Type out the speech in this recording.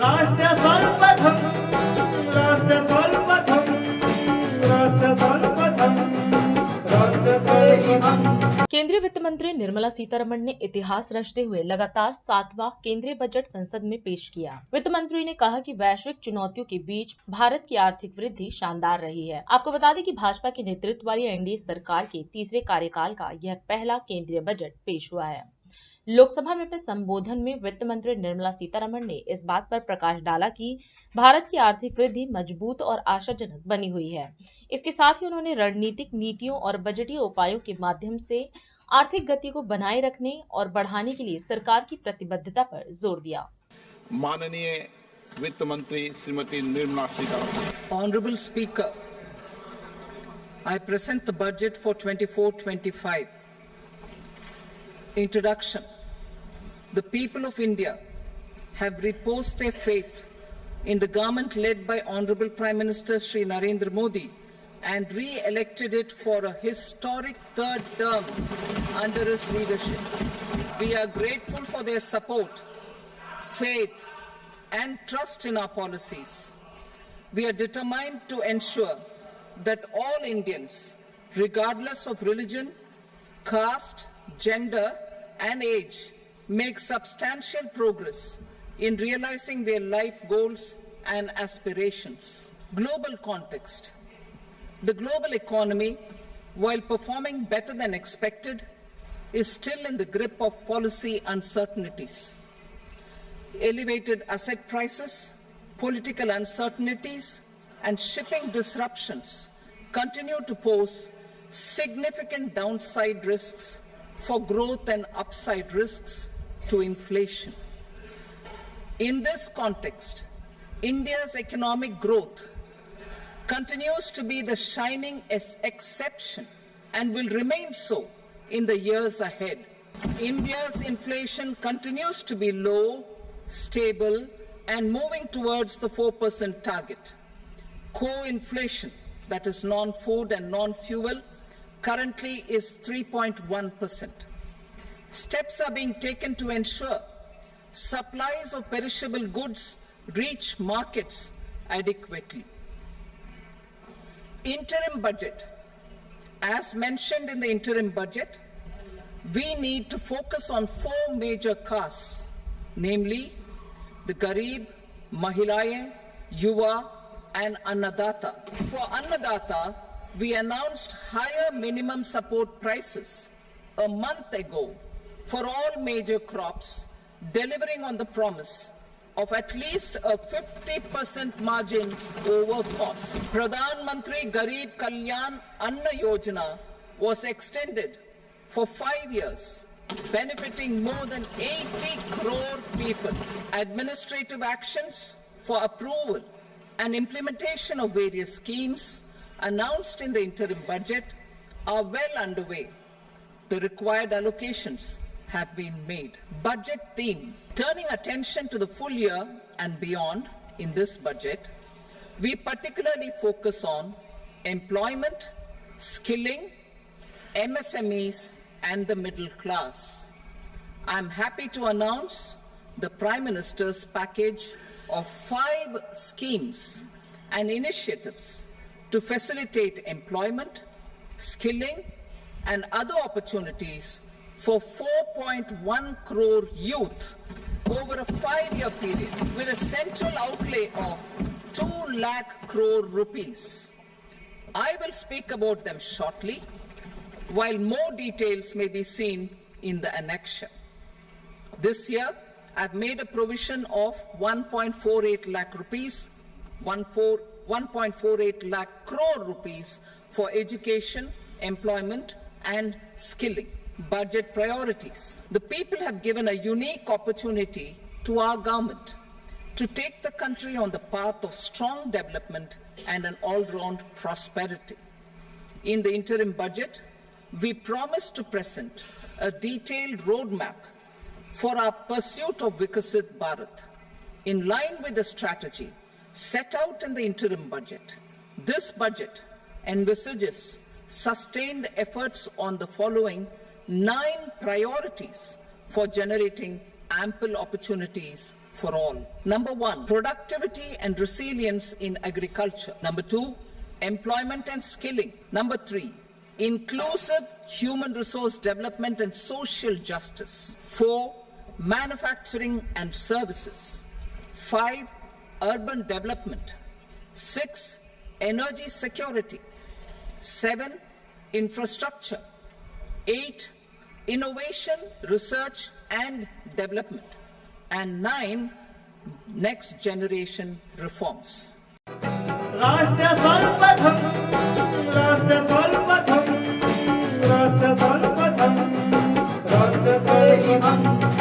राष्ट्र सर्वप्रथम राष्ट्र सर्वप्रथम राष्ट्र सर्वप्रथम राष्ट्र सर्वप्रथम। केंद्रीय वित्त मंत्री निर्मला सीतारमण ने इतिहास रचते हुए लगातार 7वां केंद्रीय बजट संसद में पेश किया। वित्त मंत्री ने कहा कि वैश्विक चुनौतियों के बीच भारत की आर्थिक वृद्धि शानदार रही है। आपको बता दें कि भाजपा के नेतृत्व वाली एनडीए सरकार के तीसरे कार्यकाल का यह पहला केंद्रीय बजट पेश हुआ है। लोकसभा में अपने संबोधन में वित्त मंत्री निर्मला सीतारमण ने इस बात पर प्रकाश डाला कि भारत की आर्थिक वृद्धि मजबूत और आशाजनक बनी हुई है। इसके साथ ही उन्होंने रणनीतिक नीतियों और बजटीय उपायों के माध्यम से आर्थिक गति को बनाए रखने और बढ़ाने के लिए सरकार की प्रतिबद्धता पर जोर दिया। माननीय वित्त मंत्री Shrimati Nirmala Sitharaman. Honorable Speaker, I present the budget for 24-25. Introduction. The people of India have reposed their faith in the government led by Honorable Prime Minister Shri Narendra Modi and re-elected it for a historic third term under his leadership. We are grateful for their support, faith, and trust in our policies. We are determined to ensure that all Indians, regardless of religion, caste, gender, and age, make substantial progress in realizing their life goals and aspirations. Global context. The global economy, while performing better than expected, is still in the grip of policy uncertainties. Elevated asset prices, political uncertainties, and shipping disruptions continue to pose significant downside risks for growth and upside risks to inflation. In this context, India's economic growth continues to be the shining exception and will remain so in the years ahead. India's inflation continues to be low, stable, and moving towards the 4% target. Core inflation, that is non-food and non-fuel, currently is 3.1%. Steps are being taken to ensure supplies of perishable goods reach markets adequately. Interim budget. As mentioned in the interim budget, we need to focus on 4 major castes, namely the Garib, Mahilaye, Yuva, and Annadata. For Annadata, we announced higher minimum support prices a month ago for all major crops, delivering on the promise of at least a 50% margin over costs. Pradhan Mantri Garib Kalyan Anna Yojana was extended for 5 years, benefiting more than 80 crore people. Administrative actions for approval and implementation of various schemes announced in the interim budget are well underway. The required allocations have been made. Budget theme. Turning attention to the full year and beyond in this budget, we particularly focus on employment, skilling, MSMEs, and the middle class. I'm happy to announce the Prime Minister's package of 5 schemes and initiatives to facilitate employment, skilling, and other opportunities for 4.1 crore youth over a 5-year period with a central outlay of 2 lakh crore rupees. I will speak about them shortly, while more details may be seen in the annexure. This year, I've made a provision of 1.48 lakh rupees, 1.48 lakh crore rupees for education, employment, and skilling. Budget priorities. The people have given a unique opportunity to our government to take the country on the path of strong development and an all-round prosperity. In the interim budget, we promise to present a detailed roadmap for our pursuit of Vikasit Bharat, in line with the strategy set out in the interim budget. This budget envisages sustained efforts on the following 9 priorities for generating ample opportunities for all. Number 1, productivity and resilience in agriculture. Number 2, employment and skilling. Number 3, inclusive human resource development and social justice. 4, manufacturing and services. 5, urban development. 6, energy security. 7, infrastructure. 8, innovation, research and development. And 9, next generation reforms. राष्ट्र सर्वप्रथम राष्ट्र सर्व